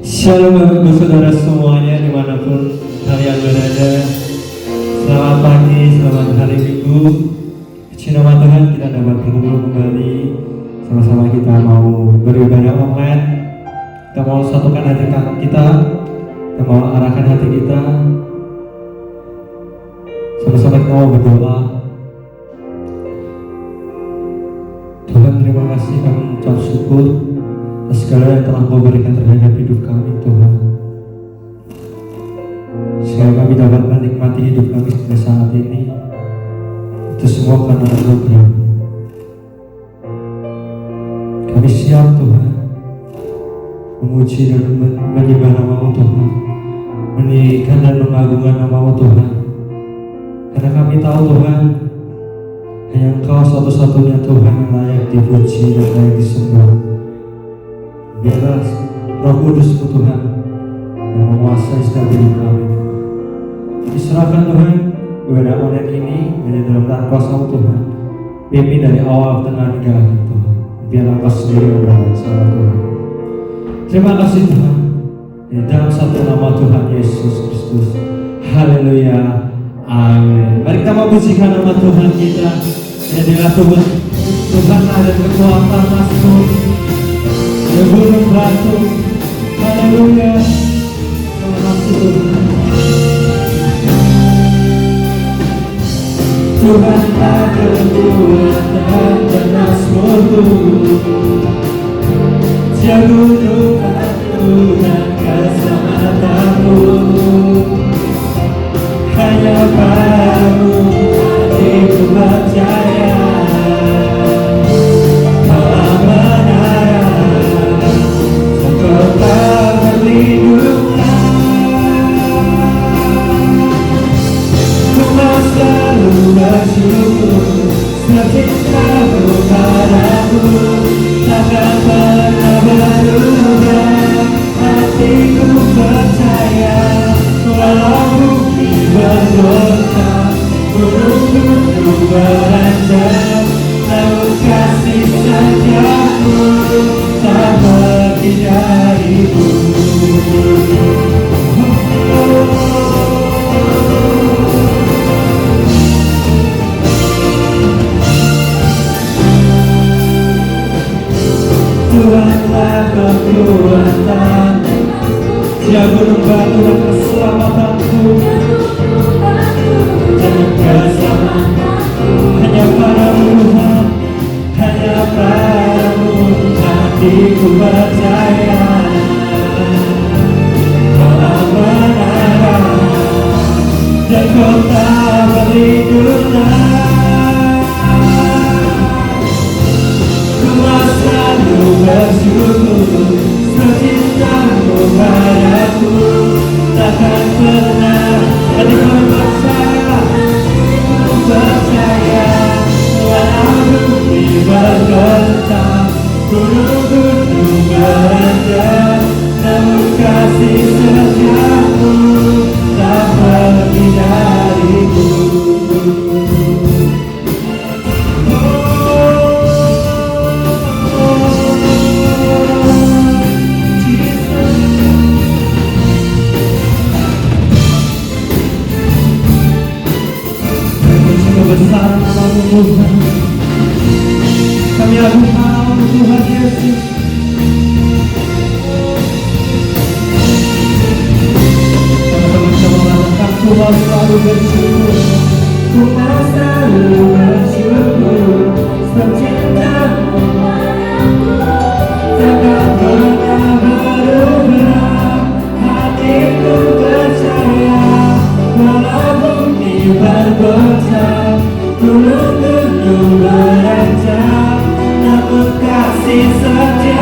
Shalom Bapak Ibu Saudara semuanya dimanapun kalian berada. Selamat pagi, selamat hari Minggu. Puji nama Tuhan kita dapat berkumpul kembali. Sama-sama kita mau beribadah online. Kita mau satukan hati kita. Kita mau arahkan hati kita. Sama-sama kita mau berdoa. Tuhan terima kasih, kami mengucap syukur atas segala yang telah Kau berikan terhadap hidup kami Tuhan. Sehingga kami dapat menikmati hidup kami sampai saat ini. Itu semua karena anugerah-Mu. Kami siap Tuhan memuji dan menyembah nama-Mu Tuhan, meninggikan dan mengagungkan nama-Mu Tuhan. Karena kami tahu Tuhan, hanya Engkau satu-satunya Tuhan yang layak dipuji dan layak disembah. Biarlah Roh Kudus-Mu Tuhan yang menguasai setiap hidup kami. Diserahkan Tuhan ibadah online ini hanya dalam tangan kuasa-Mu Tuhan. Pimpin dari awal, tengah, hingga akhir Tuhan. Biarlah Engkau sendiri yang berbicara Tuhan. Terima kasih Tuhan. Di dalam satu nama Tuhan Yesus Kristus. Haleluya. Amin. Mari kita memujikan nama Tuhan kita. Jadilah Tuhan ada kekuatan masuk ke gunung batu. Haleluya. Terima kasih Tuhan. Tuhan ada kekuatan dan asmurtu. Dia gunung batu dan keselamatanmu. Hanya padamu hatiku percaya. Malah menara kota berlindunglah. Ku mau selalu bersyukur cinta-Mu padaku. Takkan pernah berubah, hatiku percaya. Walau bumi berdosa, gunung-gunung beranjak, namun kasih sayang-Mu tak pergi dariku. Tuhanlah kekuatan, Dia gunung batu dan keselamatanku. Dan keselamatanku hanya padamu Tuhan, hanya padamu hatiku percaya. Malah menara dan kota berlindunglah. Ku mau selalu bersyukur cinta-Mu padaku. Takkan pernah hatiku percaya. Ku percaya walau bumi bergetar, gunung-gunung beranjak, namun kasih setia-Mu tak pergi dariku. Besar nama-Mu Tuhan. Kami agungkan nama-Mu Tuhan Yesus. Teman-teman bisa mengatakan ku mau selalu bersyukur. Ku mau selalu bersyukur sebab cinta-Mu padaku. Takkan pernah berubah, hatiku percaya. Walau bumi bergoncang, gunung-gunung beranjak, namun kasih setia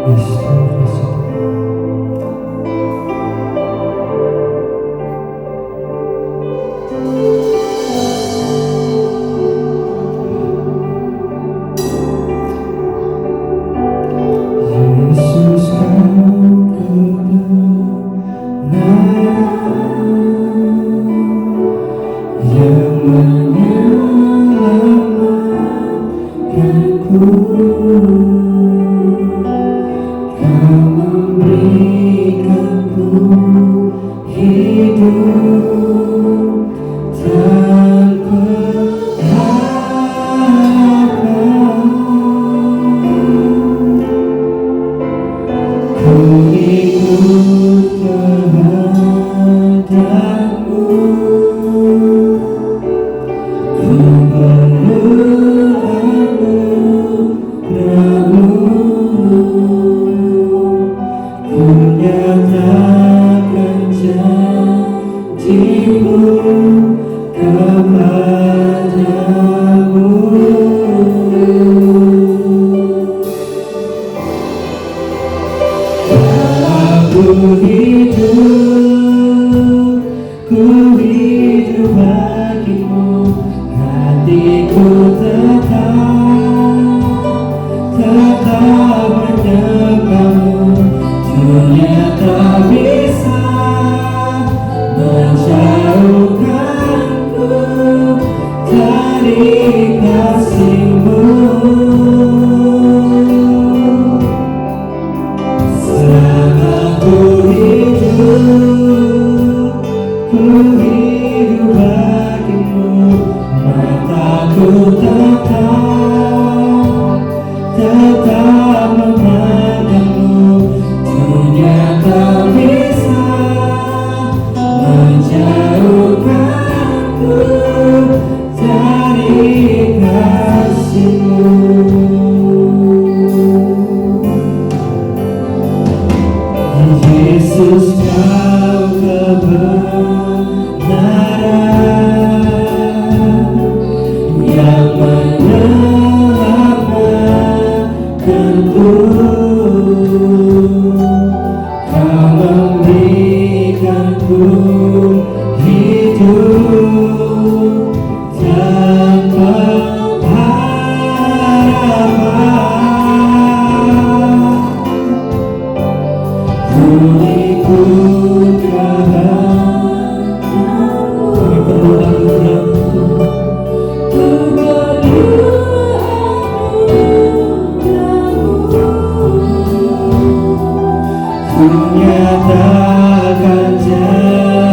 Yes, terima kasih. Yesus kau kebenaran yang menyelamatkanku. Kau memberikanku hidup tanpa harapan. Ku ikut kehadapmu, ku perlu anugerahmu, ku nyatakan janjimu kepadamu. Aku hidup bagimu, hatiku tetap menyembahmu. Dunia tak bisa menjauhkanku dari kasih-Mu. Selama ku hidup bagimu, mataku tetap memandangmu. Dunia tak bisa menjauhkanku dari kasih-Mu. Yesus kau kebenaran yang menyelamatkanku. Kau memberikanku hidup tanpa harapan. Ku ikut kehadapmu, kami perlu anugerahmu, ku perlu anugerahmu, ku nyatakan janjimu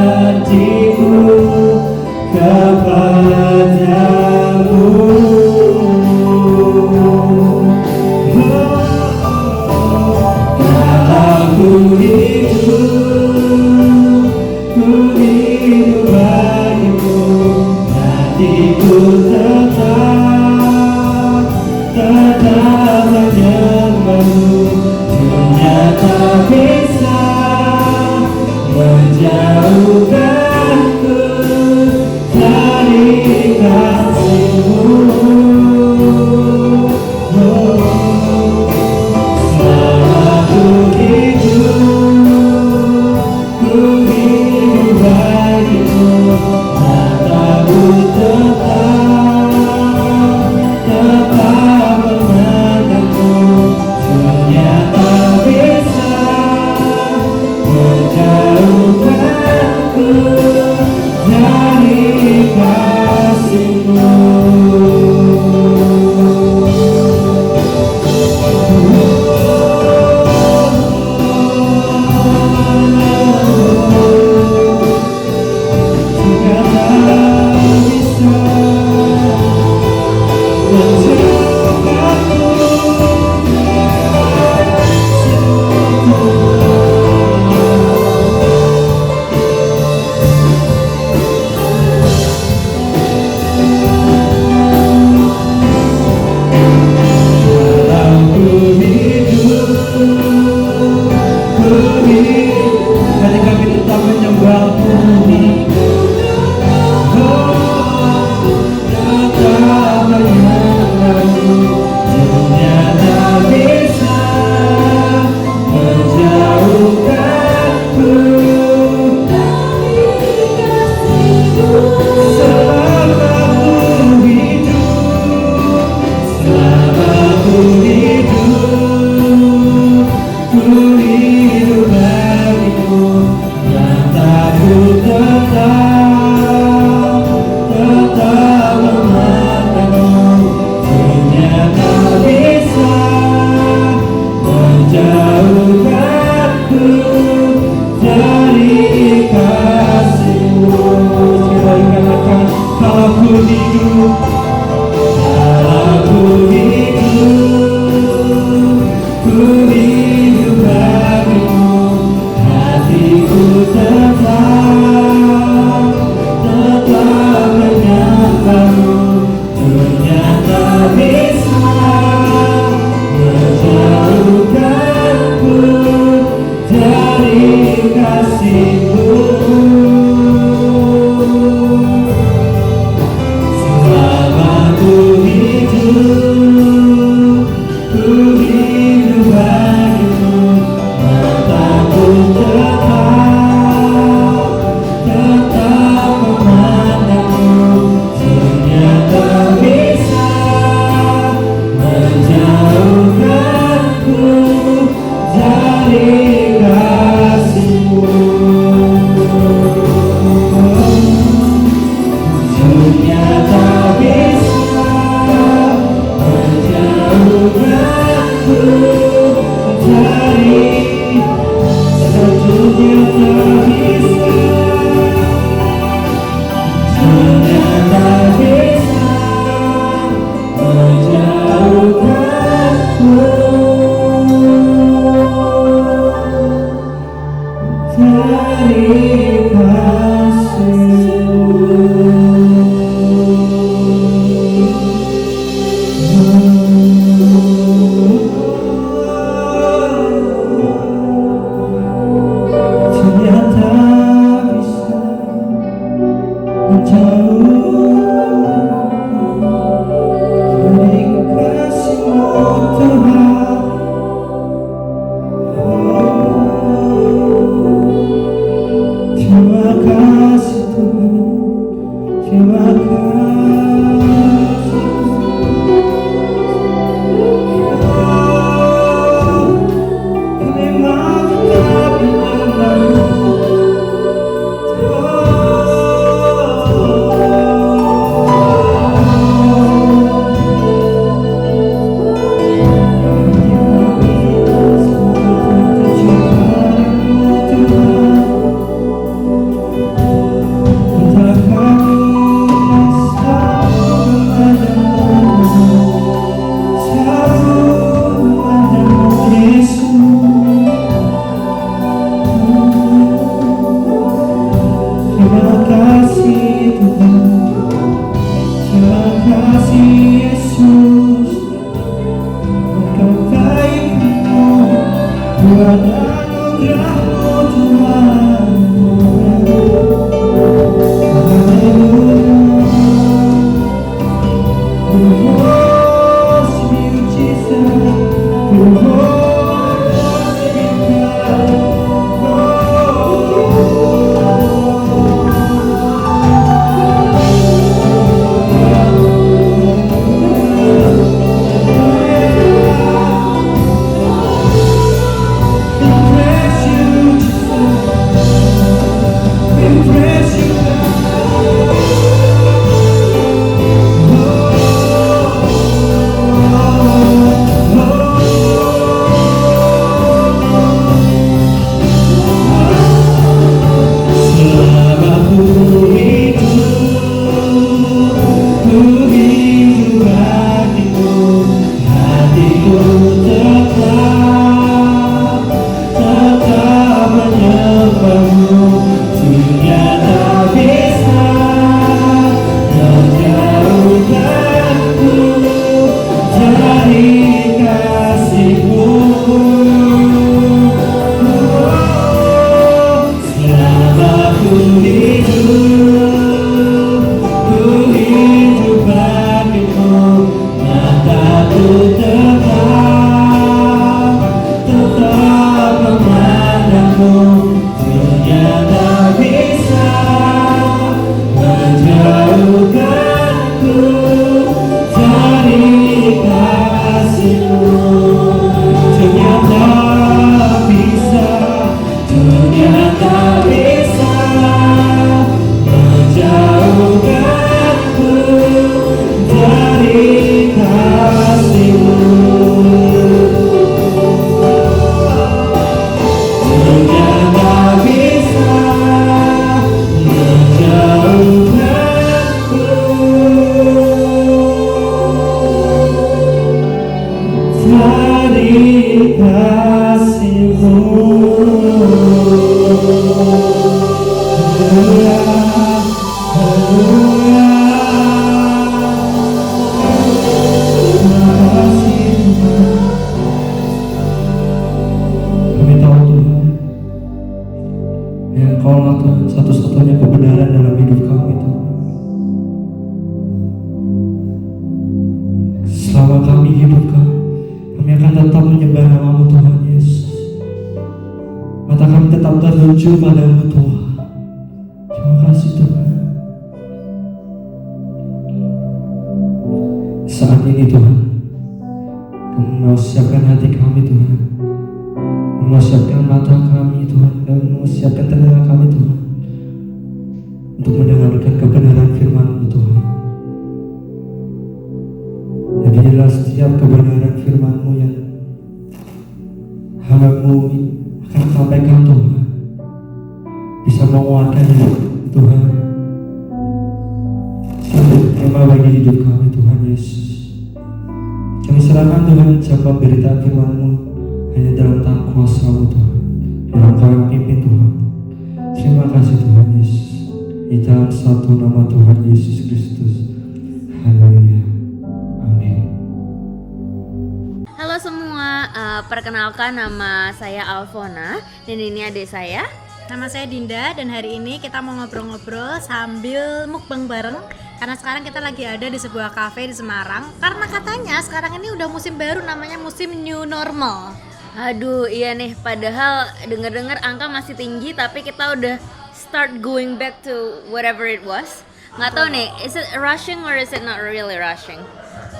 Perkenalkan, nama saya Alfona dan ini adik saya. Nama saya Dinda dan hari ini kita mau ngobrol-ngobrol sambil mukbang bareng karena sekarang kita lagi ada di sebuah cafe di Semarang karena katanya sekarang ini udah musim baru namanya musim new normal. Aduh iya nih, padahal dengar-dengar angka masih tinggi tapi kita udah start going back to whatever it was. Nggak tahu nih, is it rushing or is it not really rushing?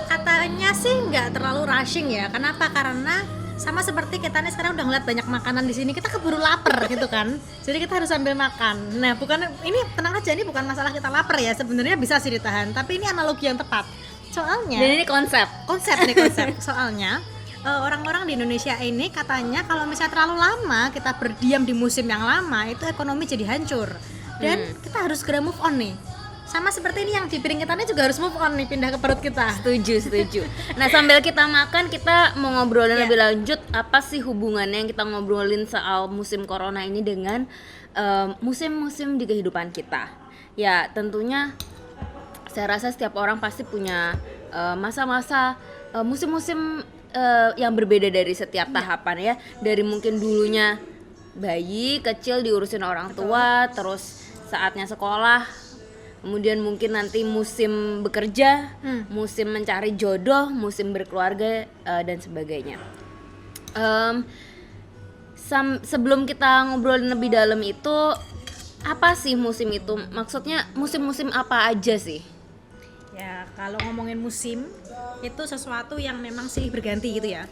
Katanya sih nggak terlalu rushing ya. Kenapa? Karena sama seperti kita nih sekarang udah ngeliat banyak makanan di sini, kita keburu lapar gitu kan. Jadi kita harus sambil makan. Nah, ini tenang aja, ini bukan masalah kita lapar ya. Sebenarnya bisa sih ditahan, tapi ini analogi yang tepat. Soalnya dan ini konsep. Soalnya orang-orang di Indonesia ini katanya kalau misalnya terlalu lama kita berdiam di musim yang lama itu ekonomi jadi hancur. Dan kita harus segera move on nih. Sama seperti ini yang di piring kita ini juga harus move on nih, pindah ke perut kita. Setuju. Nah, sambil kita makan, kita mau ngobrolin lebih lanjut apa sih hubungannya yang kita ngobrolin soal musim corona ini dengan musim-musim di kehidupan kita. Ya, tentunya saya rasa setiap orang pasti punya masa-masa musim-musim yang berbeda dari setiap tahapan ya. Dari mungkin dulunya bayi kecil diurusin orang tua, terus saatnya sekolah, kemudian mungkin nanti musim bekerja, musim mencari jodoh, musim berkeluarga, dan sebagainya. Sebelum kita ngobrolin lebih dalam itu, apa sih musim itu? Maksudnya musim-musim apa aja sih? Ya, kalau ngomongin musim itu sesuatu yang memang sih berganti gitu ya.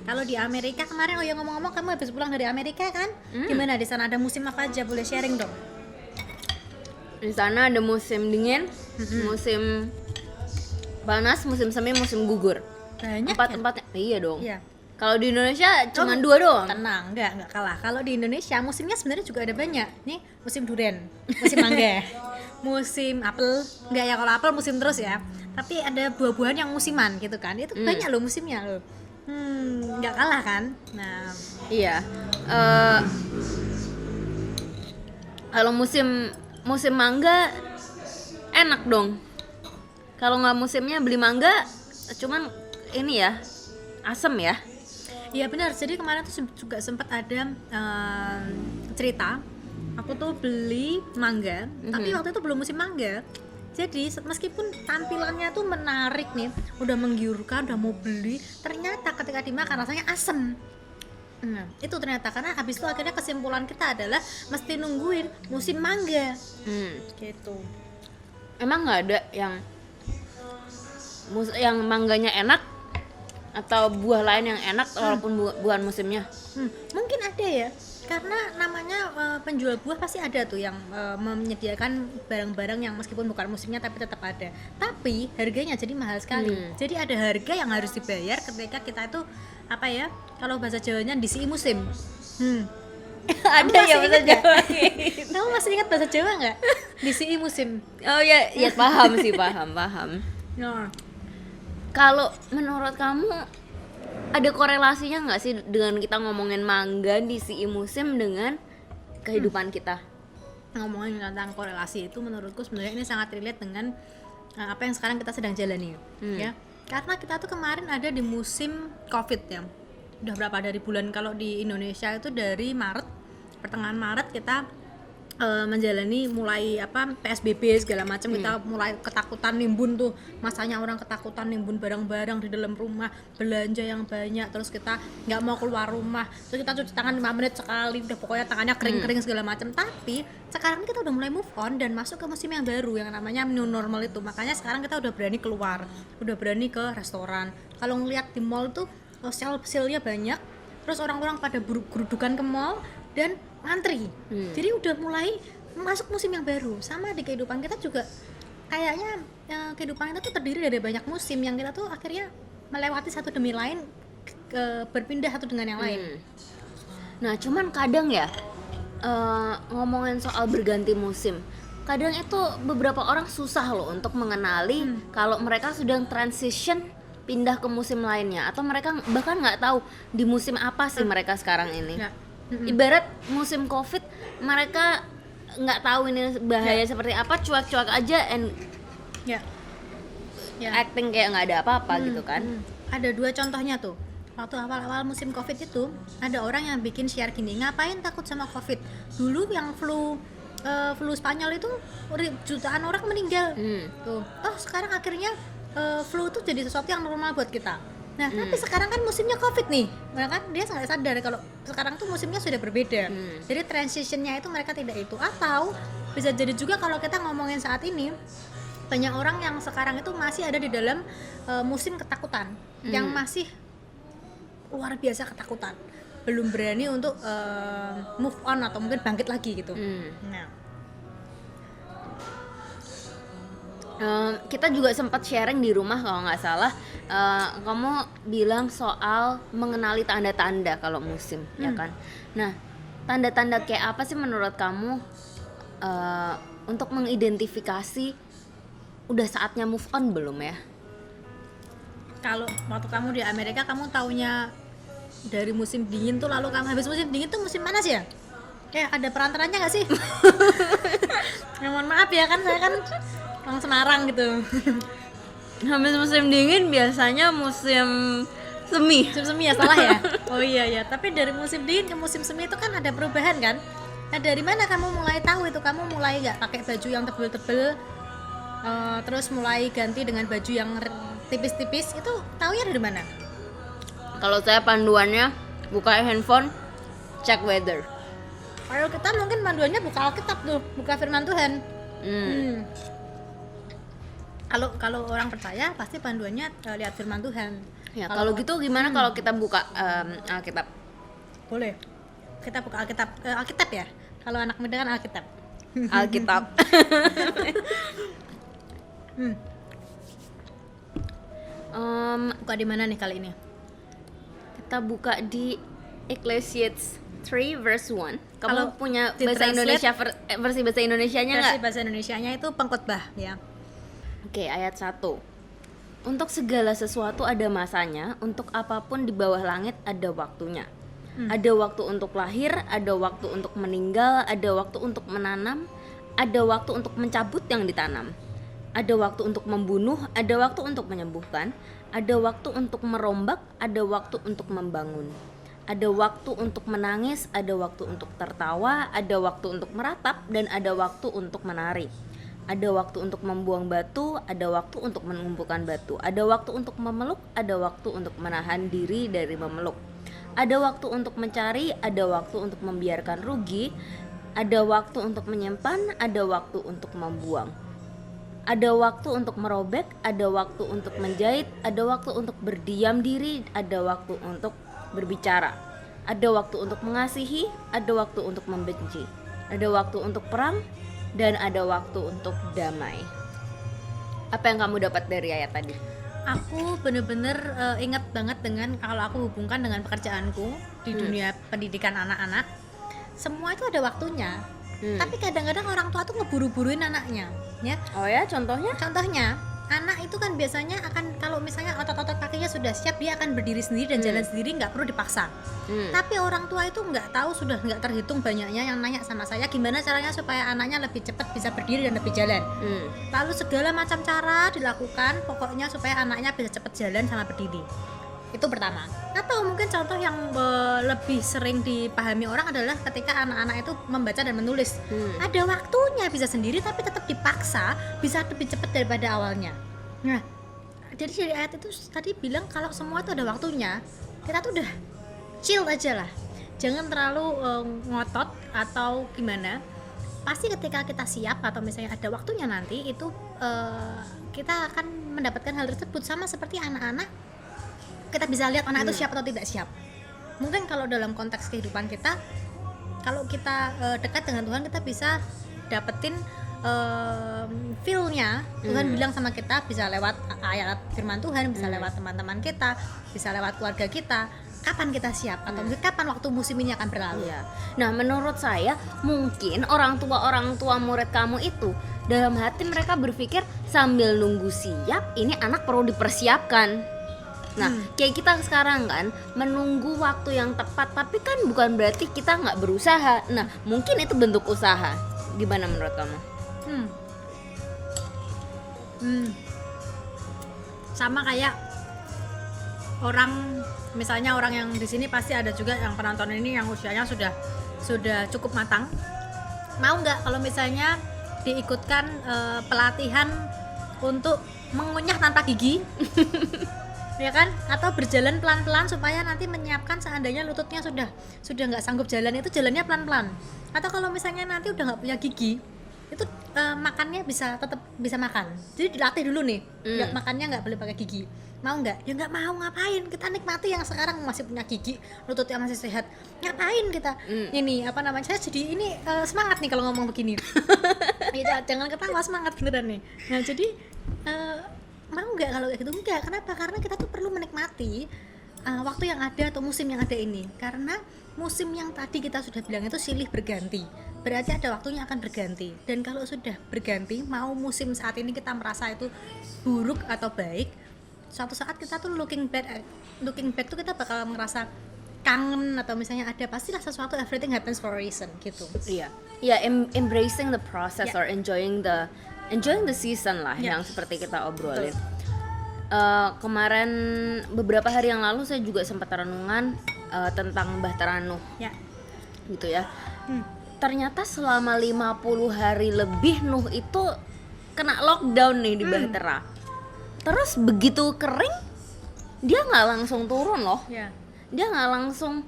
Kalau di Amerika kemarin, oh ya ngomong-ngomong kamu habis pulang dari Amerika kan? Gimana di sana ada musim apa aja? Boleh sharing dong. Di sana ada musim dingin, musim panas, musim semi, musim gugur. Banyak Empat-empatnya. Iya dong. Iya. Kalau di Indonesia cuma 2 doang. Tenang, enggak kalah. Kalau di Indonesia musimnya sebenarnya juga ada banyak. Nih, musim durian, musim mangga, musim apel. Enggak ya, kalau apel musim terus ya. Tapi ada buah-buahan yang musiman gitu kan. Itu banyak loh musimnya loh. Enggak kalah kan? Nah, Iya. Kalau musim mangga enak dong. Kalau nggak musimnya beli mangga, cuman ini ya asem ya. iya benar. Jadi kemarin tuh juga sempat ada cerita. Aku tuh beli mangga, tapi waktu itu belum musim mangga. Jadi meskipun tampilannya tuh menarik nih, udah menggiurkan, udah mau beli, ternyata ketika dimakan rasanya asem. Nah, itu ternyata karena habis itu akhirnya kesimpulan kita adalah mesti nungguin musim mangga. Gitu. Emang nggak ada yang mangganya enak atau buah lain yang enak walaupun bukan musimnya? Mungkin ada ya. Karena namanya penjual buah pasti ada tuh yang menyediakan barang-barang yang meskipun bukan musimnya tapi tetap ada. Tapi harganya jadi mahal sekali. Jadi ada harga yang harus dibayar ketika kita itu apa ya? Kalau bahasa Jawanya disi musim. Ada Kamu ya masih bahasa ingat nggak? Jawa. Kamu masih ingat bahasa Jawa nggak? Disi musim. Oh ya, ya paham sih, paham. Nah, Kalau menurut kamu ada korelasinya nggak sih dengan kita ngomongin mangga di si musim dengan kehidupan kita? ngomongin tentang korelasi itu menurutku sebenarnya ini sangat relate dengan apa yang sekarang kita sedang jalani ya. Karena kita tuh kemarin ada di musim Covid ya. Udah berapa dari bulan, kalau di Indonesia itu dari Maret, pertengahan Maret kita menjalani mulai PSBB segala macam. Kita mulai ketakutan nimbun tuh, masanya orang ketakutan nimbun barang-barang di dalam rumah, belanja yang banyak, terus kita nggak mau keluar rumah, terus kita cuci tangan 5 menit sekali, udah pokoknya tangannya kering-kering segala macam. Tapi sekarang kita udah mulai move on dan masuk ke musim yang baru yang namanya new normal itu. Makanya sekarang kita udah berani keluar, udah berani ke restoran. Kalau ngeliat di mall tuh sale-nya banyak, terus orang-orang pada gerudukan ke mall dan antri. Jadi udah mulai masuk musim yang baru. Sama di kehidupan kita juga kayaknya kehidupan kita tuh terdiri dari banyak musim yang kita tuh akhirnya melewati satu demi lain, berpindah satu dengan yang lain. Nah, cuman kadang ya ngomongin soal berganti musim, kadang itu beberapa orang susah loh untuk mengenali kalau mereka sedang transition pindah ke musim lainnya, atau mereka bahkan nggak tahu di musim apa sih mereka sekarang ini. Ibarat musim Covid, mereka nggak tahu ini bahaya seperti apa, cuek-cuek aja and acting kayak nggak ada apa-apa gitu kan. Ada 2 contohnya tuh. Waktu awal-awal musim Covid itu ada orang yang bikin share gini, ngapain takut sama Covid? Dulu yang flu Spanyol itu jutaan orang meninggal. Tuh, sekarang akhirnya flu itu jadi sesuatu yang normal buat kita. Nah, tapi sekarang kan musimnya Covid nih, mereka kan dia nggak sadar kalau sekarang tuh musimnya sudah berbeda. Jadi transitionnya itu mereka tidak itu. Atau bisa jadi juga kalau kita ngomongin saat ini, banyak orang yang sekarang itu masih ada di dalam musim ketakutan, yang masih luar biasa ketakutan, belum berani untuk move on atau mungkin bangkit lagi gitu. Kita juga sempat sharing di rumah kalau nggak salah, kamu bilang soal mengenali tanda-tanda kalau musim, ya kan? Nah, tanda-tanda kayak apa sih menurut kamu untuk mengidentifikasi udah saatnya move on belum ya? Kalau waktu kamu di Amerika, kamu taunya dari musim dingin tuh, lalu kamu habis musim dingin tuh musim panas ya? Ada perantaranya nggak sih? Ya, mohon maaf ya, kan saya kan orang Semarang gitu. Habis musim dingin biasanya musim Semi. Musim semi ya, salah ya? Oh iya ya, tapi dari musim dingin ke musim semi itu kan ada perubahan kan? Nah dari mana kamu mulai tahu itu? Kamu mulai nggak pakai baju yang tebel-tebel, terus mulai ganti dengan baju yang tipis-tipis, itu taunya dari mana? Kalau saya panduannya buka handphone, cek weather. Kalau kita mungkin panduannya buka Alkitab tuh, buka firman Tuhan. Kalau orang percaya pasti panduannya lihat firman Tuhan. Ya, kalau gitu gimana kalau kita buka Alkitab? Boleh. Kita buka Alkitab. Alkitab ya. Kalau anak muda kan Alkitab. Alkitab. Buka di mana nih kali ini? Kita buka di Ecclesiastes 3 verse 1. Kamu Kalau punya di bahasa translate, Indonesia versi bahasa Indonesianya Versi nggak? bahasa Indonesianya itu pengkhotbah ya. Oke, ayat 1. Untuk segala sesuatu ada masanya, untuk apapun di bawah langit ada waktunya. Ada waktu untuk lahir, ada waktu untuk meninggal, ada waktu untuk menanam, ada waktu untuk mencabut yang ditanam. Ada waktu untuk membunuh, ada waktu untuk menyembuhkan, ada waktu untuk merombak, ada waktu untuk membangun. Ada waktu untuk menangis, ada waktu untuk tertawa, ada waktu untuk meratap, dan ada waktu untuk menari. Ada waktu untuk membuang batu, ada waktu untuk mengumpulkan batu. Ada waktu untuk memeluk, ada waktu untuk menahan diri dari memeluk. Ada waktu untuk mencari, ada waktu untuk membiarkan rugi. Ada waktu untuk menyimpan, ada waktu untuk membuang. Ada waktu untuk merobek, ada waktu untuk menjahit, ada waktu untuk berdiam diri, ada waktu untuk berbicara. Ada waktu untuk mengasihi, ada waktu untuk membenci. Ada waktu untuk perang, dan ada waktu untuk damai. Apa yang kamu dapat dari ayat tadi? Aku bener-bener ingat banget dengan kalau aku hubungkan dengan pekerjaanku di dunia pendidikan anak-anak. Semua itu ada waktunya. Tapi kadang-kadang orang tua tuh ngeburu-buruin anaknya, ya. Oh ya, contohnya? Contohnya, anak itu kan biasanya akan, kalau misalnya otot-otot kakinya sudah siap, dia akan berdiri sendiri dan jalan sendiri, nggak perlu dipaksa. Tapi orang tua itu nggak tahu, sudah nggak terhitung banyaknya yang nanya sama saya gimana caranya supaya anaknya lebih cepat bisa berdiri dan lebih jalan. Lalu segala macam cara dilakukan pokoknya supaya anaknya bisa cepat jalan sama berdiri. Itu pertama. Atau mungkin contoh yang lebih sering dipahami orang adalah ketika anak-anak itu membaca dan menulis. Ada waktunya bisa sendiri tapi tetap dipaksa bisa lebih cepat daripada awalnya. Nah, jadi dari ayat itu tadi bilang kalau semua itu ada waktunya, kita tuh udah chill aja lah. Jangan terlalu ngotot atau gimana. Pasti ketika kita siap atau misalnya ada waktunya nanti itu kita akan mendapatkan hal tersebut. Sama seperti anak-anak, kita bisa lihat anak itu siap atau tidak siap. Mungkin kalau dalam konteks kehidupan kita, kalau kita dekat dengan Tuhan, kita bisa dapetin feel-nya. Tuhan bilang sama kita bisa lewat ayat firman Tuhan, bisa lewat teman-teman kita, bisa lewat keluarga kita. Kapan kita siap atau mungkin kapan waktu musim ini akan berlalu. Iya. Nah, menurut saya mungkin orang tua murid kamu itu dalam hati mereka berpikir sambil nunggu siap, ini anak perlu dipersiapkan. Nah, kayak kita sekarang kan menunggu waktu yang tepat, tapi kan bukan berarti kita nggak berusaha. Nah, mungkin itu bentuk usaha. Gimana menurut kamu? Sama kayak orang, misalnya orang yang di sini pasti ada juga yang penonton ini yang usianya sudah cukup matang. Mau nggak kalau misalnya diikutkan pelatihan untuk mengunyah tanpa gigi? Ya kan, atau berjalan pelan-pelan supaya nanti menyiapkan seandainya lututnya sudah nggak sanggup jalan, itu jalannya pelan-pelan. Atau kalau misalnya nanti udah nggak punya gigi, itu makannya tetap bisa makan. Jadi dilatih dulu nih, ya, makannya nggak boleh pakai gigi. Mau nggak? Ya nggak mau, ngapain? Kita nikmati yang sekarang masih punya gigi, lututnya masih sehat. Ngapain kita? Ini apa namanya? Saya jadi ini semangat nih kalau ngomong begini. Ya, jangan ketawa, semangat beneran nih. Nah jadi mau nggak kalau kayak gitu? Enggak. Kenapa? Karena kita tuh perlu menikmati waktu yang ada atau musim yang ada ini. Karena musim yang tadi kita sudah bilang itu silih berganti, berarti ada waktunya akan berganti. Dan kalau sudah berganti, mau musim saat ini kita merasa itu buruk atau baik, suatu saat kita tuh looking back tuh kita bakal ngerasa kangen atau misalnya ada, pastilah sesuatu, everything happens for a reason gitu. Iya. Ya, embracing the process or enjoying the season lah, yang seperti kita obrolin. Kemarin beberapa hari yang lalu saya juga sempat renungan tentang Bahtera Nuh Ya. gitu ya. Hmm. Ternyata selama 50 hari lebih Nuh itu kena lockdown nih di Bahtera. Terus begitu kering dia nggak langsung turun loh. Ya. Dia nggak langsung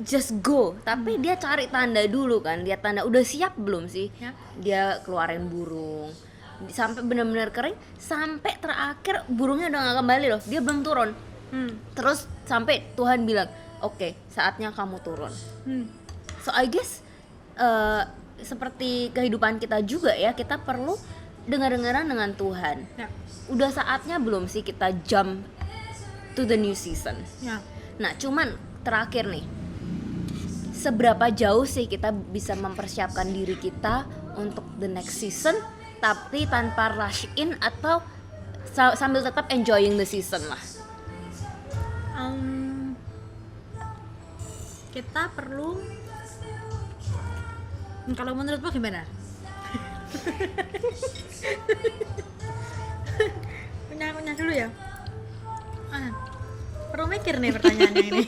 just go, tapi dia cari tanda dulu kan. Dia tanda udah siap belum sih? Ya. Dia keluarin burung sampai benar-benar kering, sampai terakhir burungnya udah nggak kembali loh. Dia belum turun. Terus sampai Tuhan bilang, oke, saatnya kamu turun. So I guess seperti kehidupan kita juga ya, kita perlu dengar-dengaran dengan Tuhan. Ya. Udah saatnya belum sih kita jump to the new season? Ya. Nah, cuman terakhir nih, seberapa jauh sih kita bisa mempersiapkan diri kita untuk the next season, tapi tanpa rush in atau sambil tetap enjoying the season lah. Kita perlu, kalau menurutmu gimana? Punya dulu ya. Perlu mikir nih pertanyaannya ini.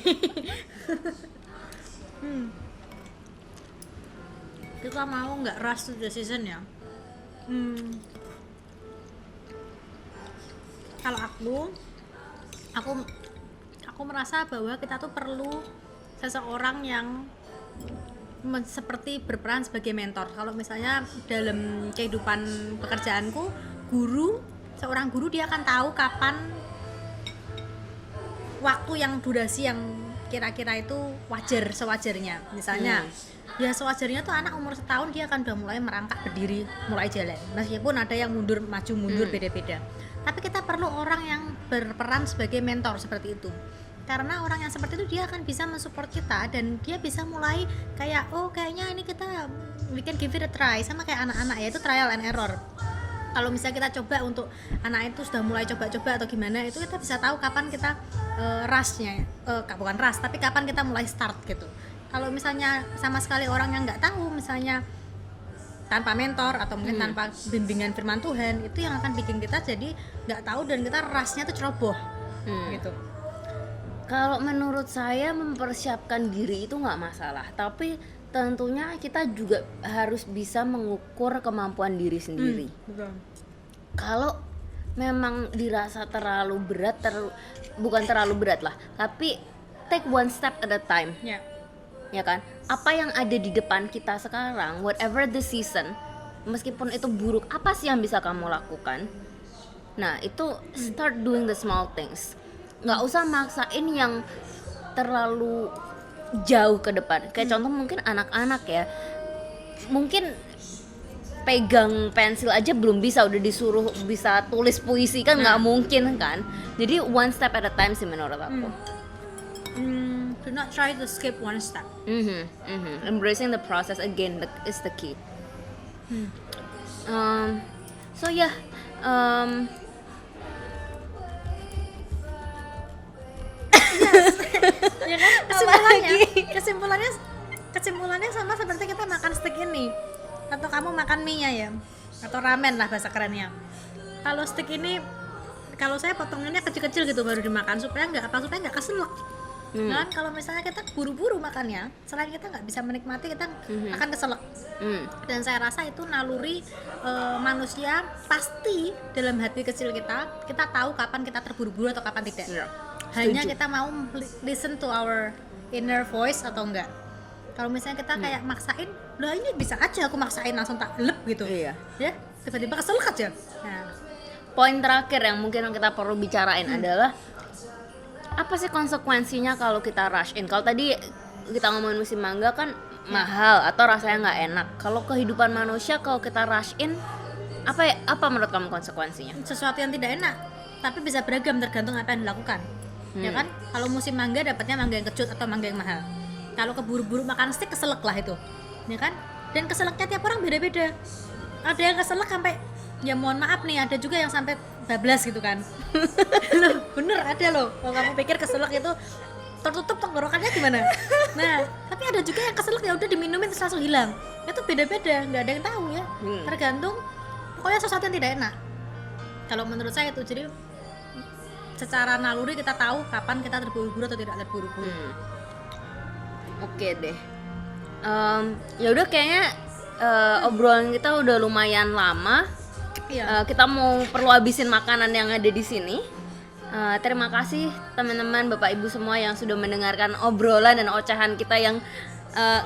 Kita mau nggak rush to the season ya? Kalau aku merasa bahwa kita tuh perlu seseorang yang seperti berperan sebagai mentor. Kalau misalnya dalam kehidupan pekerjaanku, seorang guru dia akan tahu kapan waktu yang durasi yang kira-kira itu sewajarnya. Misalnya ya sewajarnya tuh anak umur setahun dia akan udah mulai merangkak berdiri, mulai jalan. Meskipun ada yang maju mundur beda-beda. Tapi kita perlu orang yang berperan sebagai mentor seperti itu. Karena orang yang seperti itu dia akan bisa mensupport kita dan dia bisa mulai kayak, oh kayaknya ini we can give it a try, sama kayak anak-anak ya, itu trial and error. Kalau misalnya kita coba untuk anak itu sudah mulai coba-coba atau gimana, itu kita bisa tahu kapan kita rushnya, bukan rush tapi kapan kita mulai start gitu. Kalau misalnya sama sekali orang yang nggak tahu, misalnya tanpa mentor atau mungkin tanpa bimbingan firman Tuhan, itu yang akan bikin kita jadi nggak tahu dan kita rushnya tuh ceroboh gitu. Kalau menurut saya mempersiapkan diri itu nggak masalah, tapi tentunya kita juga harus bisa mengukur kemampuan diri sendiri. Betul. Kalau memang dirasa terlalu berat, bukan terlalu berat lah, tapi take one step at a time. Ya. Ya kan? Apa yang ada di depan kita sekarang, whatever the season, meskipun itu buruk, apa sih yang bisa kamu lakukan? Nah, itu start doing the small things. Nggak usah maksain yang terlalu jauh ke depan. Kayak contoh mungkin anak-anak ya, mungkin pegang pensil aja belum bisa, udah disuruh bisa tulis puisi kan nggak mungkin kan. Jadi one step at a time sih menurut aku. Do not try to skip one step. Embracing the process again is the key. So yeah, Ya kan, kesimpulannya sama seperti kita makan steak ini, atau kamu makan mie-nya ya, atau ramen lah bahasa kerennya. Kalau steak ini, kalau saya potongannya kecil-kecil gitu baru dimakan supaya nggak keselak. Dan kalau misalnya kita buru-buru makannya, selain kita nggak bisa menikmati, kita akan keselak. Dan saya rasa itu naluri manusia, pasti dalam hati kecil kita tahu kapan kita terburu-buru atau kapan tidak. Hanya kita mau listen to our inner voice atau enggak. Kalau misalnya kita kayak maksain, lah ini bisa aja aku maksain langsung tak lep gitu. Iya. Ya, tiba-tiba keselak aja. Nah, poin terakhir yang mungkin kita perlu bicarain adalah apa sih konsekuensinya kalau kita rush in. Kalau tadi kita ngomongin musim mangga kan mahal atau rasanya nggak enak. Kalau kehidupan manusia kalau kita rush in, apa menurut kamu konsekuensinya? sesuatu yang tidak enak, tapi bisa beragam tergantung apa yang dilakukan. Ya kan? Kalau musim mangga dapatnya mangga yang kecut atau mangga yang mahal. Kalau keburu-buru makan steak keselak lah itu. Ya kan? Dan keselaknya tiap orang beda-beda. Ada yang keselak sampai, ya mohon maaf nih, ada juga yang sampai bablas gitu kan. Loh, bener ada loh. Kalau kamu pikir keselak itu tertutup tenggorokannya gimana? Nah, tapi ada juga yang keselak ya udah diminumin terus langsung hilang. Itu beda-beda, nggak ada yang tahu ya. Tergantung, pokoknya sesuatu yang tidak enak. Kalau menurut saya itu, jadi secara naluri kita tahu kapan kita terburu-buru atau tidak terburu-buru. Oke deh. Ya udah kayaknya obrolan kita udah lumayan lama. Iya. Kita mau perlu habisin makanan yang ada di sini. Terima kasih teman-teman, Bapak Ibu semua yang sudah mendengarkan obrolan dan ocehan kita yang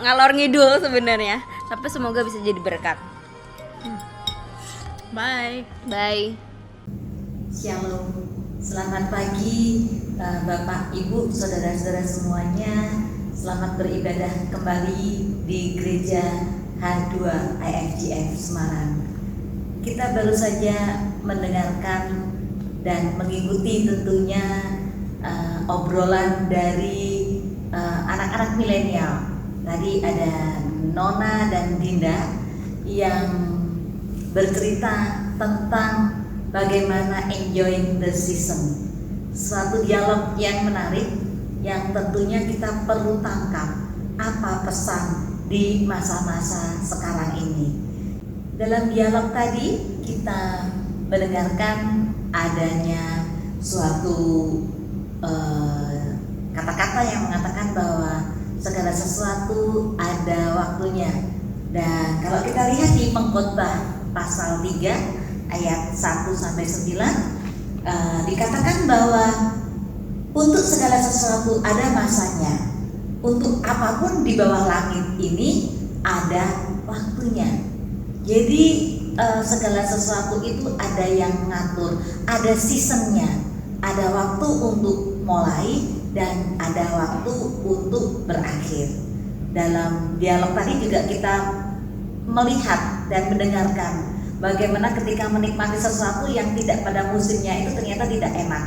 ngalor ngidul sebenarnya. Tapi semoga bisa jadi berkat. Bye. Bye. Shalom, selamat pagi Bapak, Ibu, saudara-saudara semuanya. Selamat beribadah kembali di Gereja H2 IFGF Semarang. Kita baru saja mendengarkan dan mengikuti tentunya obrolan dari anak-anak milenial. Tadi ada Nona dan Dinda yang bercerita tentang bagaimana enjoying the season. Suatu dialog yang menarik yang tentunya kita perlu tangkap apa pesan di masa-masa sekarang ini. Dalam dialog tadi kita mendengarkan adanya suatu kata-kata yang mengatakan bahwa segala sesuatu ada waktunya. Dan kalau kita lihat di Pengkhotbah pasal 3 ayat 1 sampai 9 dikatakan bahwa untuk segala sesuatu ada masanya. Untuk apapun di bawah langit ini ada waktunya. Jadi segala sesuatu itu ada yang mengatur, ada seasonnya, ada waktu untuk mulai dan ada waktu untuk berakhir. Dalam dialog tadi juga kita melihat dan mendengarkan bagaimana ketika menikmati sesuatu yang tidak pada musimnya itu ternyata tidak enak.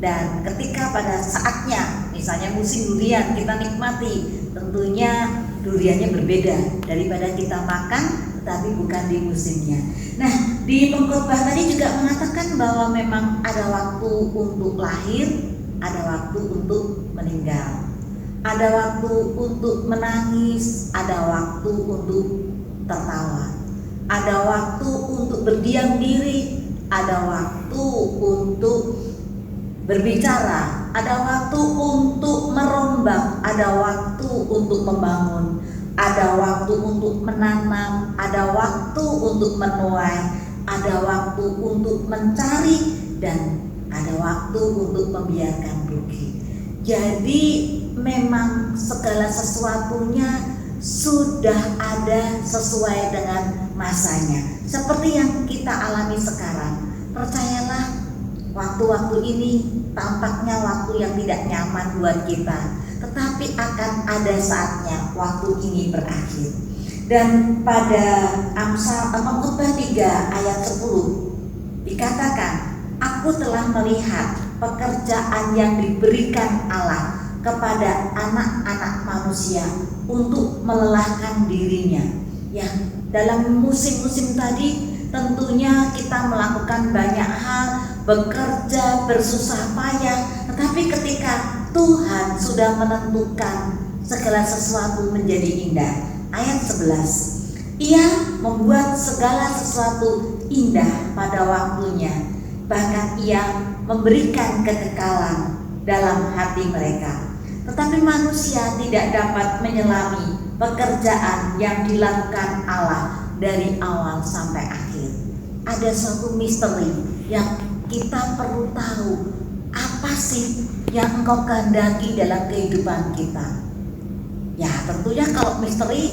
Dan ketika pada saatnya, misalnya musim durian kita nikmati, tentunya duriannya berbeda daripada kita makan tetapi bukan di musimnya. Nah, di Pengkhotbah tadi juga mengatakan bahwa memang ada waktu untuk lahir, ada waktu untuk meninggal, ada waktu untuk menangis, ada waktu untuk tertawa, ada waktu untuk berdiam diri, ada waktu untuk berbicara, ada waktu untuk merombak, ada waktu untuk membangun, ada waktu untuk menanam, ada waktu untuk menuai, ada waktu untuk mencari, dan ada waktu untuk membiarkan rugi. Jadi memang segala sesuatunya sudah ada sesuai dengan masanya. Seperti yang kita alami sekarang. Percayalah, waktu-waktu ini tampaknya waktu yang tidak nyaman buat kita, tetapi akan ada saatnya waktu ini berakhir. Dan pada Pengkhotbah 3 ayat 10 dikatakan, aku telah melihat pekerjaan yang diberikan Allah kepada anak-anak manusia untuk melelahkan dirinya. Ya, dalam musim-musim tadi tentunya kita melakukan banyak hal, bekerja, bersusah payah, tetapi ketika Tuhan sudah menentukan segala sesuatu menjadi indah. Ayat 11, Ia membuat segala sesuatu indah pada waktunya, bahkan Ia memberikan kekekalan dalam hati mereka. Tetapi manusia tidak dapat menyelami pekerjaan yang dilakukan Allah dari awal sampai akhir. Ada suatu misteri yang kita perlu tahu. Apa sih yang Engkau kehendaki dalam kehidupan kita? Ya, tentunya kalau misteri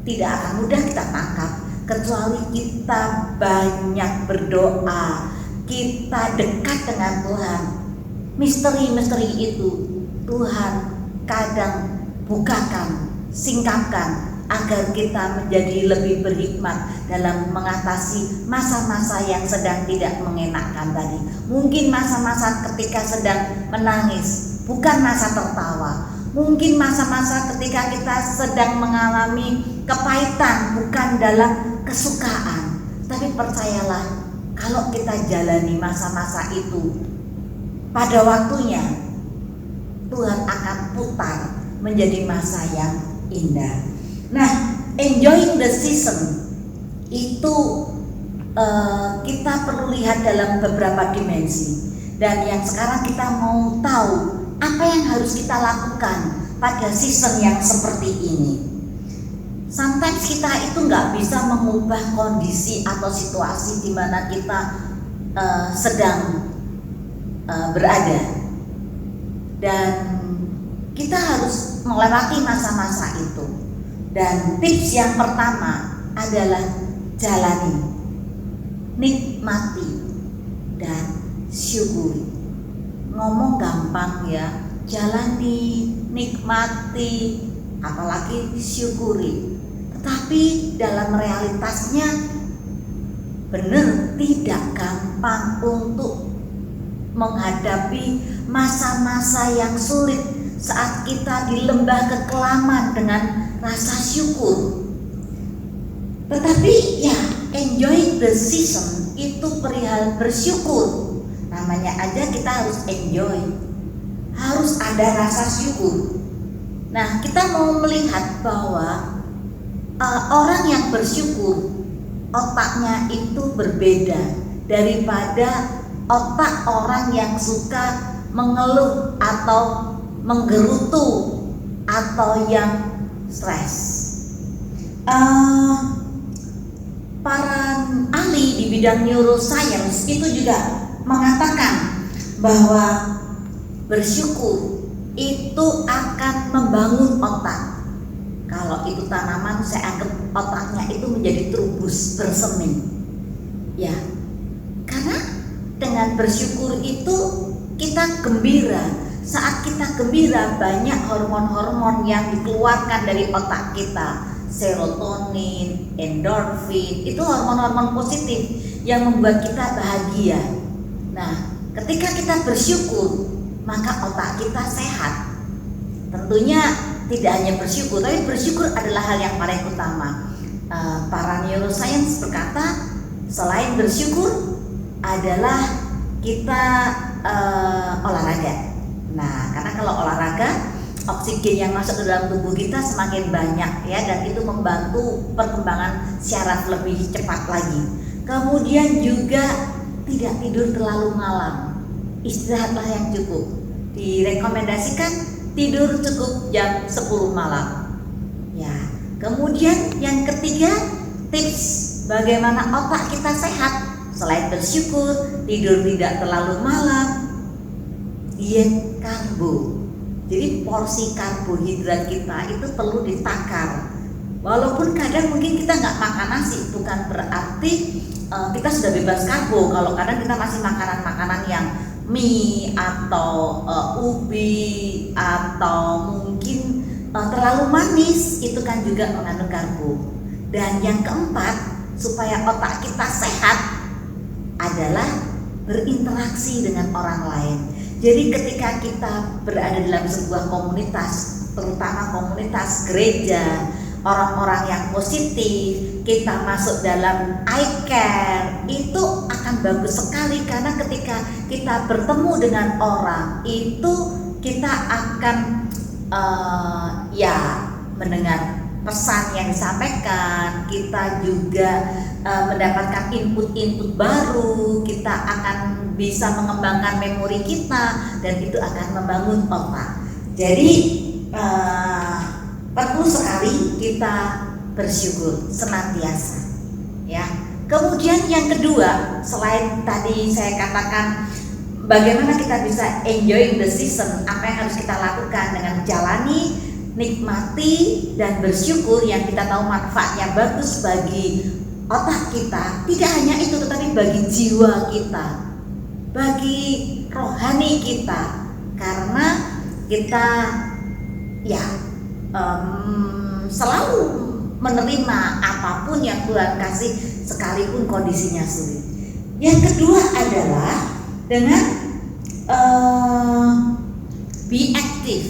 tidak akan mudah kita tangkap, kecuali kita banyak berdoa, kita dekat dengan Tuhan. Misteri-misteri itu Tuhan kadang bukakan, singkapkan, agar kita menjadi lebih berhikmat dalam mengatasi masa-masa yang sedang tidak mengenakkan tadi. Mungkin masa-masa ketika sedang menangis, bukan masa tertawa. Mungkin masa-masa ketika kita sedang mengalami kepahitan, bukan dalam kesukaan. Tapi percayalah, kalau kita jalani masa-masa itu, pada waktunya Tuhan akan putar menjadi masa yang indah. Nah, enjoying the season itu kita perlu lihat dalam beberapa dimensi. Dan yang sekarang kita mau tahu apa yang harus kita lakukan pada season yang seperti ini. Sometimes kita itu nggak bisa mengubah kondisi atau situasi di mana kita sedang berada, dan kita harus melewati masa-masa itu. Dan tips yang pertama adalah jalani, nikmati, dan syukuri. Ngomong gampang ya, jalani, nikmati, apalagi syukuri. Tetapi dalam realitasnya benar tidak gampang untuk menghadapi masa-masa yang sulit saat kita di lembah kekelaman dengan rasa syukur. Tetapi ya, enjoy the season itu perihal bersyukur. Namanya aja kita harus enjoy, harus ada rasa syukur. Nah, kita mau melihat bahwa orang yang bersyukur otaknya itu berbeda daripada otak orang yang suka mengeluh atau menggerutu atau yang stres. Para ahli di bidang neuroscience itu juga mengatakan bahwa bersyukur itu akan membangun otak. Kalau itu tanaman, saya anggap otaknya itu menjadi trubus bersemi. Ya, karena dengan bersyukur itu kita gembira. Saat kita gembira, banyak hormon-hormon yang dikeluarkan dari otak kita. Serotonin, endorfin, itu hormon-hormon positif yang membuat kita bahagia. Nah, ketika kita bersyukur, maka otak kita sehat. Tentunya tidak hanya bersyukur, tapi bersyukur adalah hal yang paling utama. Para neuroscience berkata, selain bersyukur adalah kita olahraga. Nah, karena kalau olahraga, oksigen yang masuk ke dalam tubuh kita semakin banyak ya, dan itu membantu perkembangan syaraf lebih cepat lagi. Kemudian juga tidak tidur terlalu malam, istirahatlah yang cukup. Direkomendasikan tidur cukup jam 10 malam. Ya, kemudian yang ketiga, tips bagaimana otak kita sehat selain bersyukur, tidur tidak terlalu malam, diet karbo. Jadi porsi karbohidrat kita itu perlu ditakar. Walaupun kadang mungkin kita nggak makan nasi, bukan berarti kita sudah bebas karbo. Kalau kadang kita masih makanan-makanan yang mie atau ubi atau mungkin terlalu manis, itu kan juga mengandung karbo. Dan yang keempat, supaya otak kita sehat adalah berinteraksi dengan orang lain. Jadi ketika kita berada dalam sebuah komunitas, terutama komunitas gereja, orang-orang yang positif, kita masuk dalam iCare, itu akan bagus sekali. Karena ketika kita bertemu dengan orang, itu kita akan mendengar pesan yang disampaikan, kita juga mendapatkan input-input baru, kita akan bisa mengembangkan memori kita, dan itu akan membangun otak. Jadi perlu sekali kita bersyukur senantiasa ya. Kemudian yang kedua, selain tadi saya katakan bagaimana kita bisa enjoy the season, apa yang harus kita lakukan dengan jalani, nikmati, dan bersyukur, yang kita tahu manfaatnya bagus bagi otak kita. Tidak hanya itu, tetapi bagi jiwa kita, bagi rohani kita, karena kita selalu menerima apapun yang Tuhan kasih, sekalipun kondisinya sulit. Yang kedua adalah dengan be active.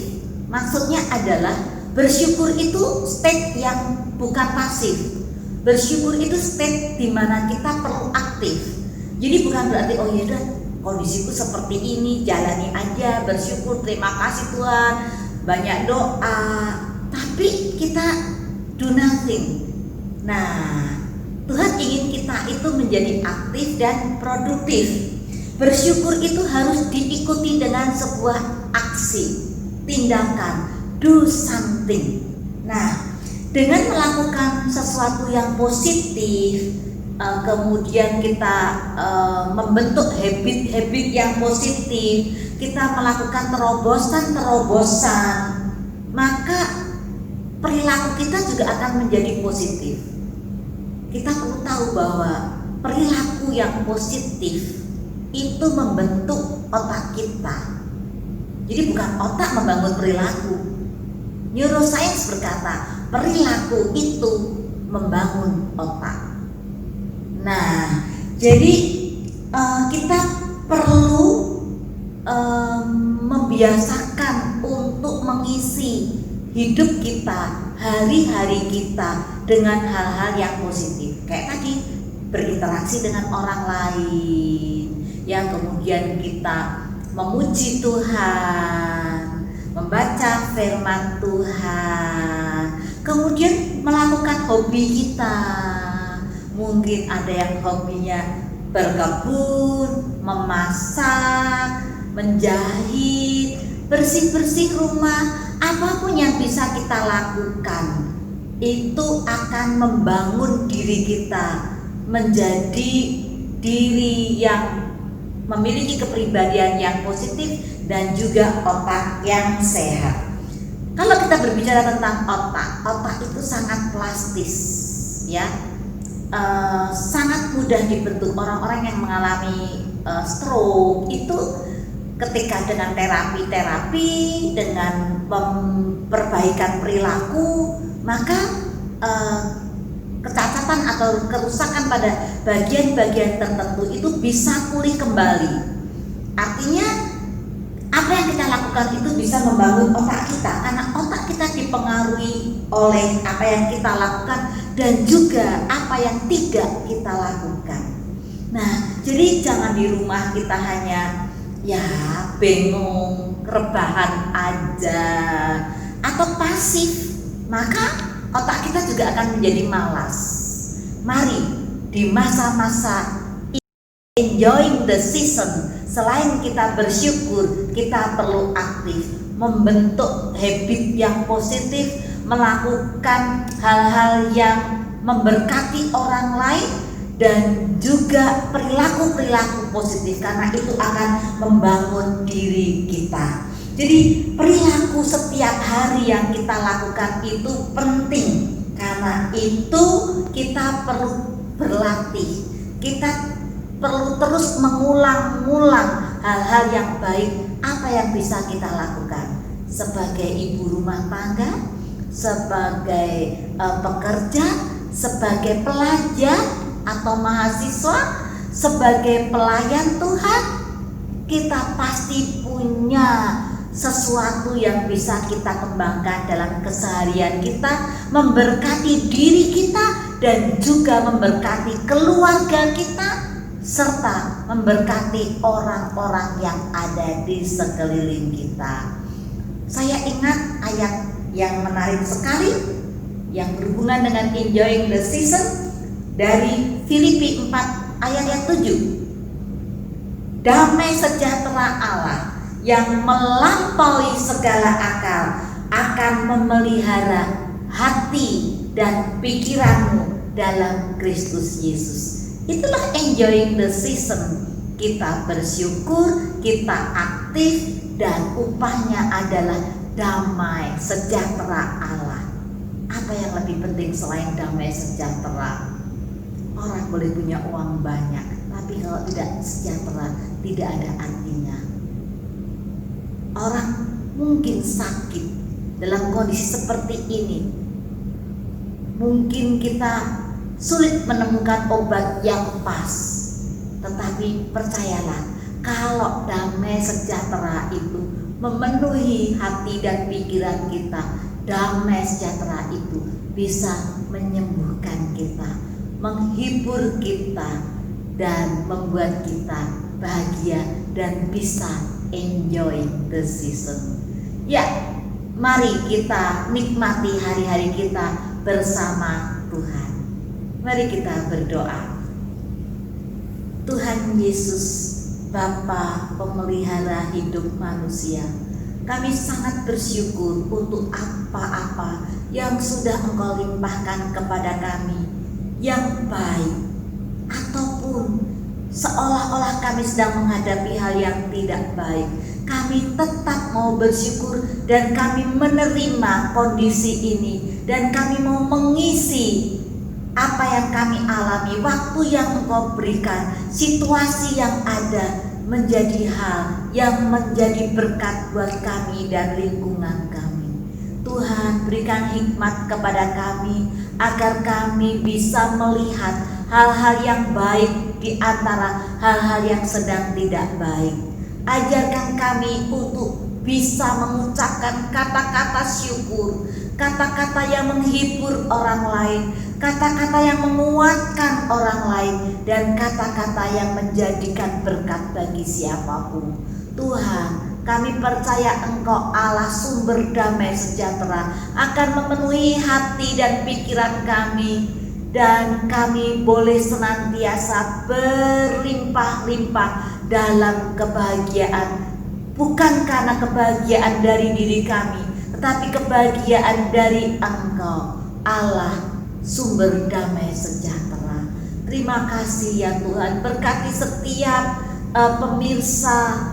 Maksudnya adalah bersyukur itu state yang bukan pasif. Bersyukur itu state di mana kita perlu aktif. Jadi bukan berarti oh ya udah kondisiku seperti ini, jalani aja, bersyukur, terima kasih Tuhan, banyak doa, tapi kita do nothing. Nah, Tuhan ingin kita itu menjadi aktif dan produktif. Bersyukur itu harus diikuti dengan sebuah aksi, tindakan, do something. Nah, dengan melakukan sesuatu yang positif, kemudian kita membentuk habit-habit yang positif, kita melakukan terobosan-terobosan, maka perilaku kita juga akan menjadi positif. Kita perlu tahu bahwa perilaku yang positif itu membentuk otak kita. Jadi bukan otak membangun perilaku. Neuroscience berkata perilaku itu membangun otak. Nah, jadi kita perlu membiasakan untuk mengisi hidup kita, hari-hari kita dengan hal-hal yang positif. Kayak tadi, berinteraksi dengan orang lain, yang kemudian kita memuji Tuhan, membaca firman Tuhan, kemudian melakukan hobi kita. Mungkin ada yang hobinya berkebun, memasak, menjahit, bersih-bersih rumah. Apapun yang bisa kita lakukan itu akan membangun diri kita menjadi diri yang memiliki kepribadian yang positif dan juga otak yang sehat. Kalau kita berbicara tentang otak itu sangat plastis, ya, sangat mudah dibentuk. Orang-orang yang mengalami stroke itu ketika dengan terapi, dengan perbaikan perilaku, maka kecacatan atau kerusakan pada bagian-bagian tertentu itu bisa pulih kembali. Artinya apa yang kita lakukan itu bisa membangun otak kita, karena otak kita dipengaruhi oleh apa yang kita lakukan dan juga apa yang tidak kita lakukan. Nah, jadi jangan di rumah kita hanya bengong, rebahan aja atau pasif, maka otak kita juga akan menjadi malas. Mari di masa-masa enjoying the season, selain kita bersyukur, kita perlu aktif, membentuk habit yang positif, melakukan hal-hal yang memberkati orang lain, dan juga perilaku-perilaku positif, karena itu akan membangun diri kita. Jadi perilaku setiap hari yang kita lakukan itu penting, karena itu kita perlu berlatih, kita perlu terus mengulang-ulang hal-hal yang baik. Apa yang bisa kita lakukan sebagai ibu rumah tangga, sebagai pekerja, sebagai pelajar atau mahasiswa, sebagai pelayan Tuhan. Kita pasti punya sesuatu yang bisa kita kembangkan dalam keseharian kita, memberkati diri kita dan juga memberkati keluarga kita, serta memberkati orang-orang yang ada di sekeliling kita. Saya ingat ayat yang menarik sekali yang berhubungan dengan enjoying the season dari Filipi 4 ayat yang 7. Damai sejahtera Allah yang melampaui segala akal akan memelihara hati dan pikiranmu dalam Kristus Yesus. Itulah enjoying the season. Kita bersyukur, kita aktif, dan upahnya adalah damai sejahtera Allah. Apa yang lebih penting selain damai sejahtera? Orang boleh punya uang banyak, tapi kalau tidak sejahtera, tidak ada artinya. Orang mungkin sakit dalam kondisi seperti ini. Mungkin kita sulit menemukan obat yang pas, tetapi percayalah, kalau damai sejahtera itu memenuhi hati dan pikiran kita, damai sejahtera itu bisa menyembuhkan kita, menghibur kita, dan membuat kita bahagia dan bisa enjoy the season. Ya, mari kita nikmati hari-hari kita bersama Tuhan. Mari kita berdoa. Tuhan Yesus, Bapa pemelihara hidup manusia, kami sangat bersyukur untuk apa-apa yang sudah Engkau limpahkan kepada kami yang baik, ataupun seolah-olah kami sedang menghadapi hal yang tidak baik. Kami tetap mau bersyukur dan kami menerima kondisi ini, dan kami mau mengisi apa yang kami alami, waktu yang Engkau berikan, situasi yang ada menjadi hal yang menjadi berkat buat kami dan lingkungan kami. Tuhan, berikan hikmat kepada kami agar kami bisa melihat hal-hal yang baik di antara hal-hal yang sedang tidak baik. Ajarkan kami untuk bisa mengucapkan kata-kata syukur, kata-kata yang menghibur orang lain, kata-kata yang menguatkan orang lain, dan kata-kata yang menjadikan berkat bagi siapapun. Tuhan, kami percaya Engkau Allah sumber damai sejahtera akan memenuhi hati dan pikiran kami, dan kami boleh senantiasa berlimpah-limpah dalam kebahagiaan, bukan karena kebahagiaan dari diri kami, tetapi kebahagiaan dari Engkau Allah sumber damai sejahtera. Terima kasih ya Tuhan, berkati setiap pemirsa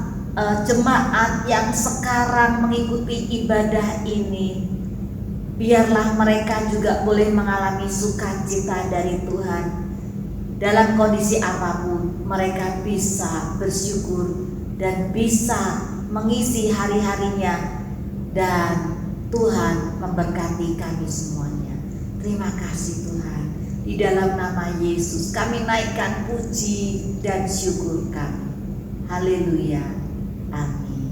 jemaat yang sekarang mengikuti ibadah ini. Biarlah mereka juga boleh mengalami sukacita dari Tuhan. Dalam kondisi apapun mereka bisa bersyukur dan bisa mengisi hari-harinya, dan Tuhan memberkati kami semuanya. Terima kasih Tuhan. Di dalam nama Yesus kami naikkan puji dan syukur kami. Haleluya. Amin.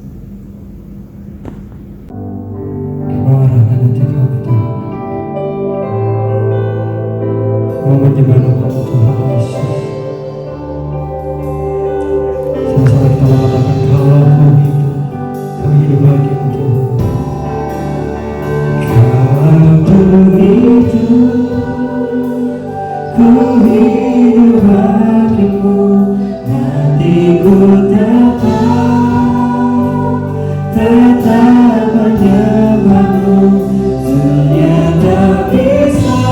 Kemuliaan hati kami Tuhan. Mau menyembah nama-Mu Tuhan Yesus. Sama-sama kita mengatakan, kalau Kau hidup, kami hidup bagimu Tuhan. Kalau Kau hidup, ku hidup bagimu, hatiku tetap menyembah-Mu. Dunia tak bisa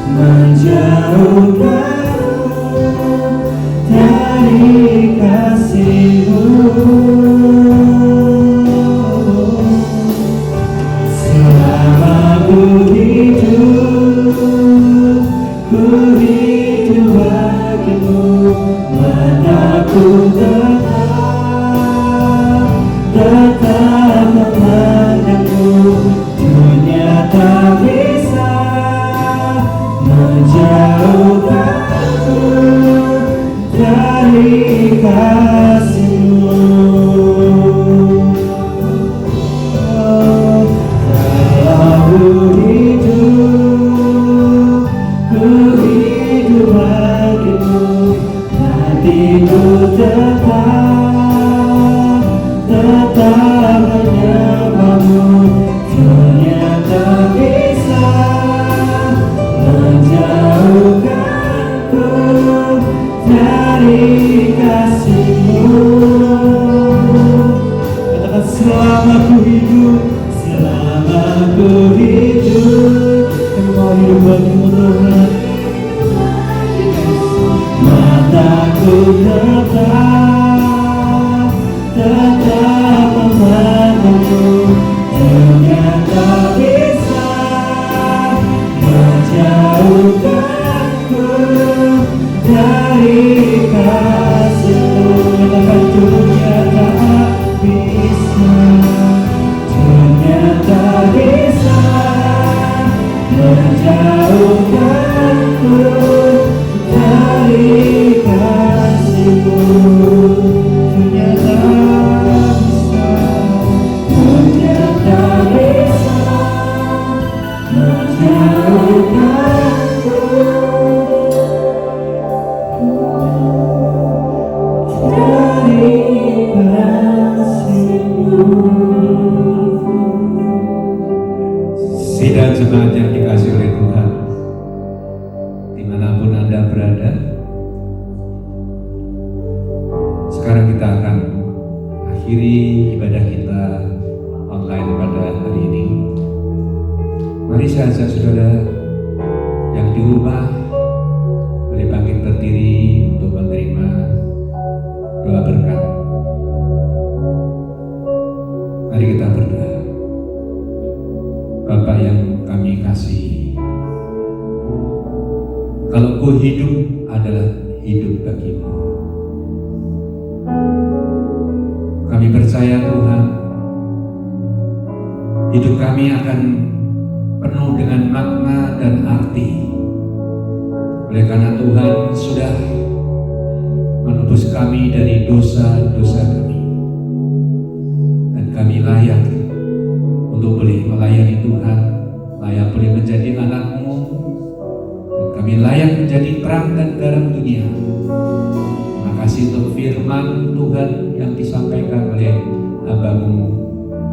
menjauhkanmu dari kasih-Mu. Selama ku hidup bagimu, mataku tetap memandangmu. Dunia tak bisa menjauhkanmu dari kasih-Mu. Kalau ku hidup bagimu, hatiku tetap menyembah-Mu. Dunia tak bisa menjauhkanku dari kasih-Mu. Katakan, selama ku hidup, kami mau hidup bagimu Tuhan. Mataku tetap memandangmu. Dunia tak bisa menjauhkanku dari kasih-Mu. Katakan, dunia tak bisa, dunia tak bisa menjauhkanku dari kasih-Mu. Dunia tak bisa, dunia tak bisa menjauhkanku dari kasih-Mu. Sidang jemaat yang dikasihi oleh Tuhan, Mari saya ajak saudara yang di rumah boleh bangkit berdiri untuk menerima doa berkat. Mari kita berdoa. Bapa yang kami kasihi, kalau Kau hidup adalah hidup bagimu. Kami percaya Tuhan, hidup kami akan penuh dengan makna dan arti. Oleh karena Tuhan sudah menebus kami dari dosa-dosa kami, dan kami layak untuk boleh melayani Tuhan, layak boleh menjadi anak-Mu, dan kami layak menjadi terang dan garam dunia. Terima kasih untuk firman Tuhan yang disampaikan oleh hamba-Mu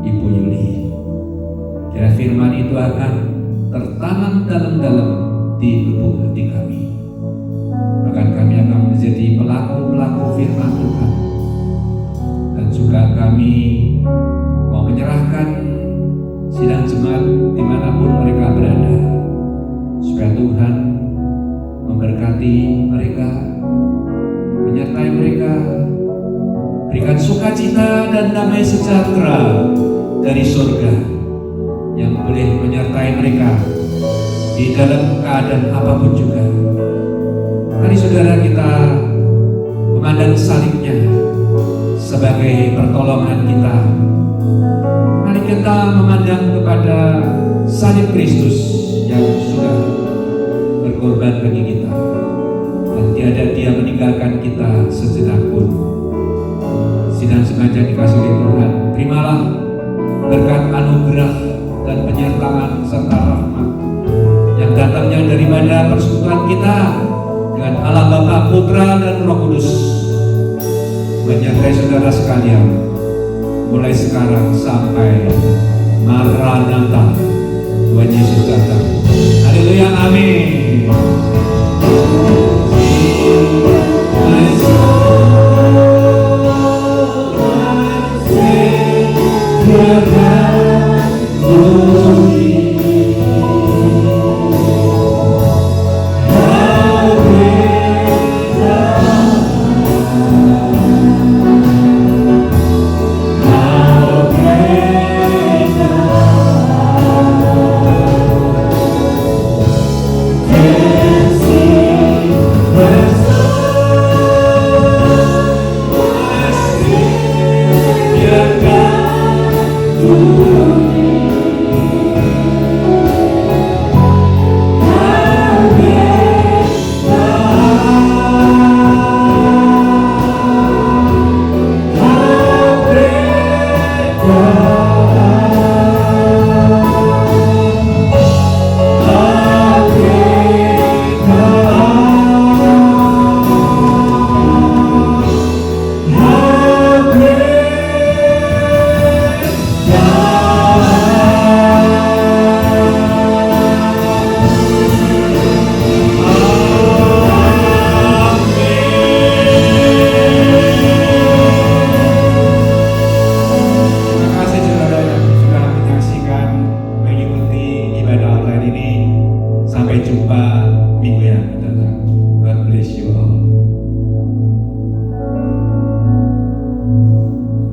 Ibu Yuli. Kiranya firman itu akan tertanam dalam-dalam di lubuk hati kami. Bahkan kami akan menjadi pelaku-pelaku firman Tuhan. Dan juga kami mau menyerahkan sidang jemaat dimanapun mereka berada, supaya Tuhan memberkati mereka, menyertai mereka, berikan sukacita dan damai sejahtera dari surga yang boleh menyertai mereka di dalam keadaan apapun juga. Mari saudara kita memandang salibnya sebagai pertolongan kita. Mari kita memandang kepada salib Kristus yang sudah berkorban bagi kita, dan tiada Dia meninggalkan kita sejenak pun. Sidang sengaja dikasih oleh Tuhan, terimalah berkat anugerah dan penyertaan serta rahmat yang datangnya daripada persekutuan kita dengan Allah Bapa, Putra dan Roh Kudus, menyertai saudara sekalian mulai sekarang sampai Maranatha, Tuhan Yesus datang. Haleluya, amin. Sampai jumpa minggu yang akan datang.